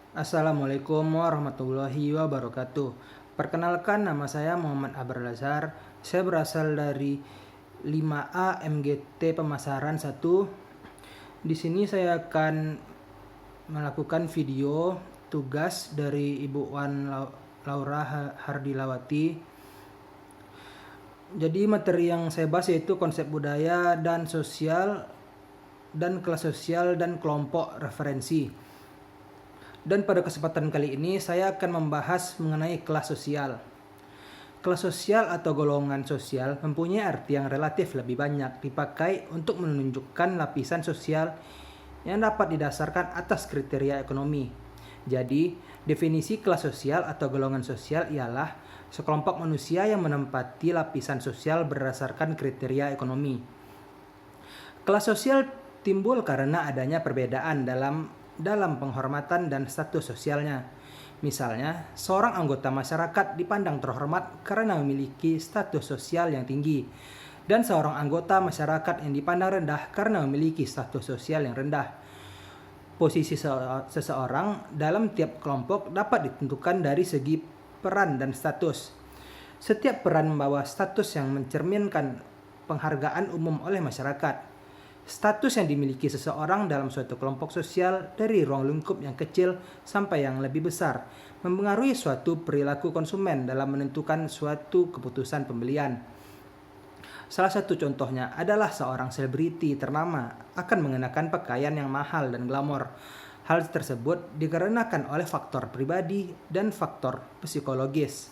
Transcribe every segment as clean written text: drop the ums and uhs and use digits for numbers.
Assalamualaikum warahmatullahi wabarakatuh. Perkenalkan, nama saya Muhammad Abar Lazar. Saya berasal dari 5A MGT Pemasaran 1. Di sini saya akan melakukan video tugas dari Ibu Wan Laura Hardilawati. Jadi materi yang saya bahas yaitu konsep budaya dan sosial dan kelas sosial dan kelompok referensi. Dan pada kesempatan kali ini saya akan membahas mengenai kelas sosial. Kelas sosial atau golongan sosial mempunyai arti yang relatif lebih banyak dipakai untuk menunjukkan lapisan sosial yang dapat didasarkan atas kriteria ekonomi. Jadi, definisi kelas sosial atau golongan sosial ialah sekelompok manusia yang menempati lapisan sosial berdasarkan kriteria ekonomi. Kelas sosial timbul karena adanya perbedaan dalam penghormatan dan status sosialnya. Misalnya, seorang anggota masyarakat dipandang terhormat karena memiliki status sosial yang tinggi, dan seorang anggota masyarakat yang dipandang rendah karena memiliki status sosial yang rendah. Posisi seseorang dalam tiap kelompok dapat ditentukan dari segi peran dan status. Setiap peran membawa status yang mencerminkan penghargaan umum oleh masyarakat. Status yang dimiliki seseorang dalam suatu kelompok sosial dari ruang lingkup yang kecil sampai yang lebih besar mempengaruhi suatu perilaku konsumen dalam menentukan suatu keputusan pembelian. Salah satu contohnya adalah seorang selebriti ternama akan mengenakan pakaian yang mahal dan glamor. Hal tersebut dikarenakan oleh faktor pribadi dan faktor psikologis.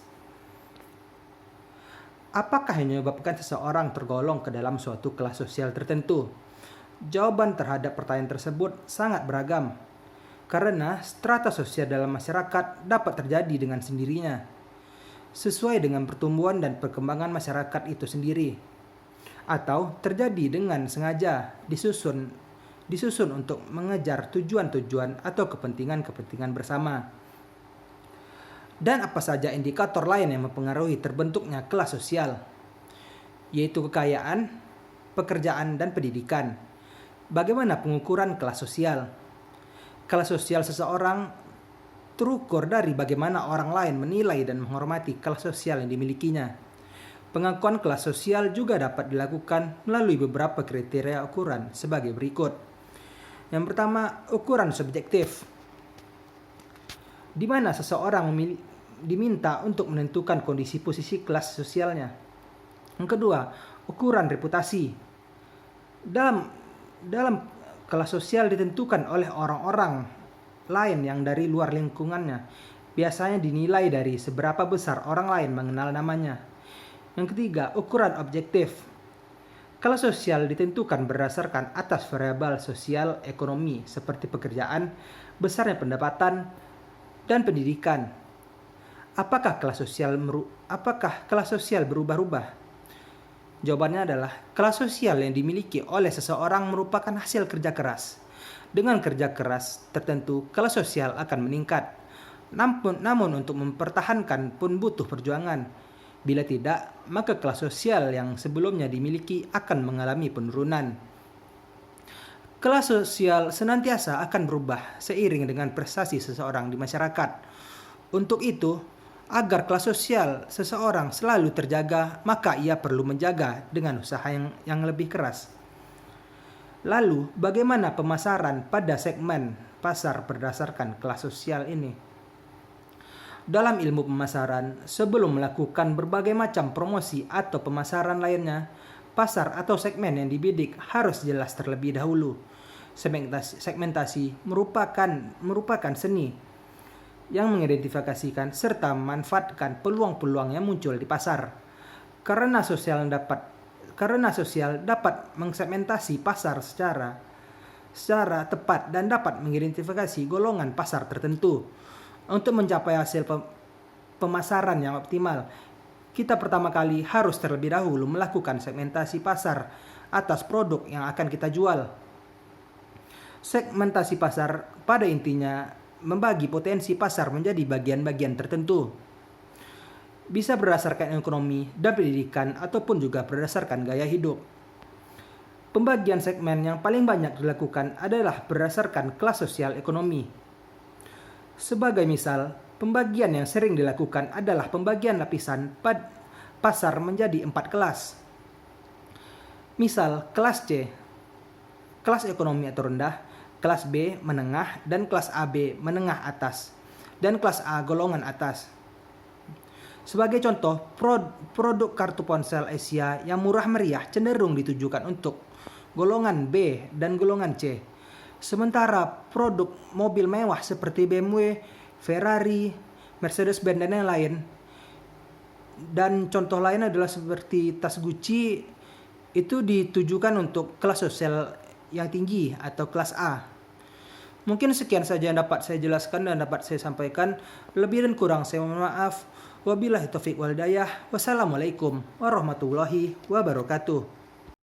Apakah yang menyebabkan seseorang tergolong ke dalam suatu kelas sosial tertentu? Jawaban terhadap pertanyaan tersebut sangat beragam, karena strata sosial dalam masyarakat dapat terjadi dengan sendirinya, sesuai dengan pertumbuhan dan perkembangan masyarakat itu sendiri, atau terjadi dengan sengaja disusun untuk mengejar tujuan-tujuan atau kepentingan-kepentingan bersama. Dan apa saja indikator lain yang mempengaruhi terbentuknya kelas sosial, yaitu kekayaan, pekerjaan, dan pendidikan. Bagaimana pengukuran kelas sosial? Kelas sosial seseorang terukur dari bagaimana orang lain menilai dan menghormati kelas sosial yang dimilikinya. Pengakuan kelas sosial juga dapat dilakukan melalui beberapa kriteria ukuran sebagai berikut. Yang pertama, ukuran subjektif, di mana seseorang diminta untuk menentukan kondisi posisi kelas sosialnya. Yang kedua, ukuran reputasi. Dalam kelas sosial ditentukan oleh orang-orang lain yang dari luar lingkungannya. Biasanya dinilai dari seberapa besar orang lain mengenal namanya. Yang ketiga, ukuran objektif. Kelas sosial ditentukan berdasarkan atas variabel sosial ekonomi seperti pekerjaan, besarnya pendapatan, dan pendidikan. Apakah kelas sosial berubah-ubah? Jawabannya adalah kelas sosial yang dimiliki oleh seseorang merupakan hasil kerja keras. Dengan kerja keras tertentu, kelas sosial akan meningkat. Namun untuk mempertahankan pun butuh perjuangan. Bila tidak, maka kelas sosial yang sebelumnya dimiliki akan mengalami penurunan. Kelas sosial senantiasa akan berubah seiring dengan prestasi seseorang di masyarakat. Untuk itu, agar kelas sosial seseorang selalu terjaga, maka ia perlu menjaga dengan usaha yang lebih keras. Lalu, bagaimana pemasaran pada segmen pasar berdasarkan kelas sosial ini? Dalam ilmu pemasaran, sebelum melakukan berbagai macam promosi atau pemasaran lainnya, pasar atau segmen yang dibidik harus jelas terlebih dahulu. Segmentasi merupakan seni yang mengidentifikasikan serta memanfaatkan peluang-peluang yang muncul di pasar. Karena sosial dapat mengsegmentasi pasar secara tepat dan dapat mengidentifikasi golongan pasar tertentu. Untuk mencapai hasil pemasaran yang optimal, kita pertama kali harus terlebih dahulu melakukan segmentasi pasar atas produk yang akan kita jual. Segmentasi pasar pada intinya membagi potensi pasar menjadi bagian-bagian tertentu. Bisa berdasarkan ekonomi dan pendidikan ataupun juga berdasarkan gaya hidup. Pembagian segmen yang paling banyak dilakukan adalah berdasarkan kelas sosial ekonomi. Sebagai misal, pembagian yang sering dilakukan adalah pembagian lapisan pasar menjadi 4 kelas. Misal, kelas C, kelas ekonomi atau rendah, kelas B menengah, dan kelas AB menengah atas, dan kelas A golongan atas. Sebagai contoh, produk kartu ponsel Asia yang murah meriah cenderung ditujukan untuk golongan B dan golongan C. Sementara produk mobil mewah seperti BMW, Ferrari, Mercedes-Benz dan yang lain, dan contoh lain adalah seperti tas Gucci, itu ditujukan untuk kelas sosial yang tinggi atau kelas A. Mungkin sekian saja yang dapat saya jelaskan dan dapat saya sampaikan. Lebih dan kurang saya mohon maaf. Wabillahi taufiq wal hidayah. Wassalamualaikum warahmatullahi wabarakatuh.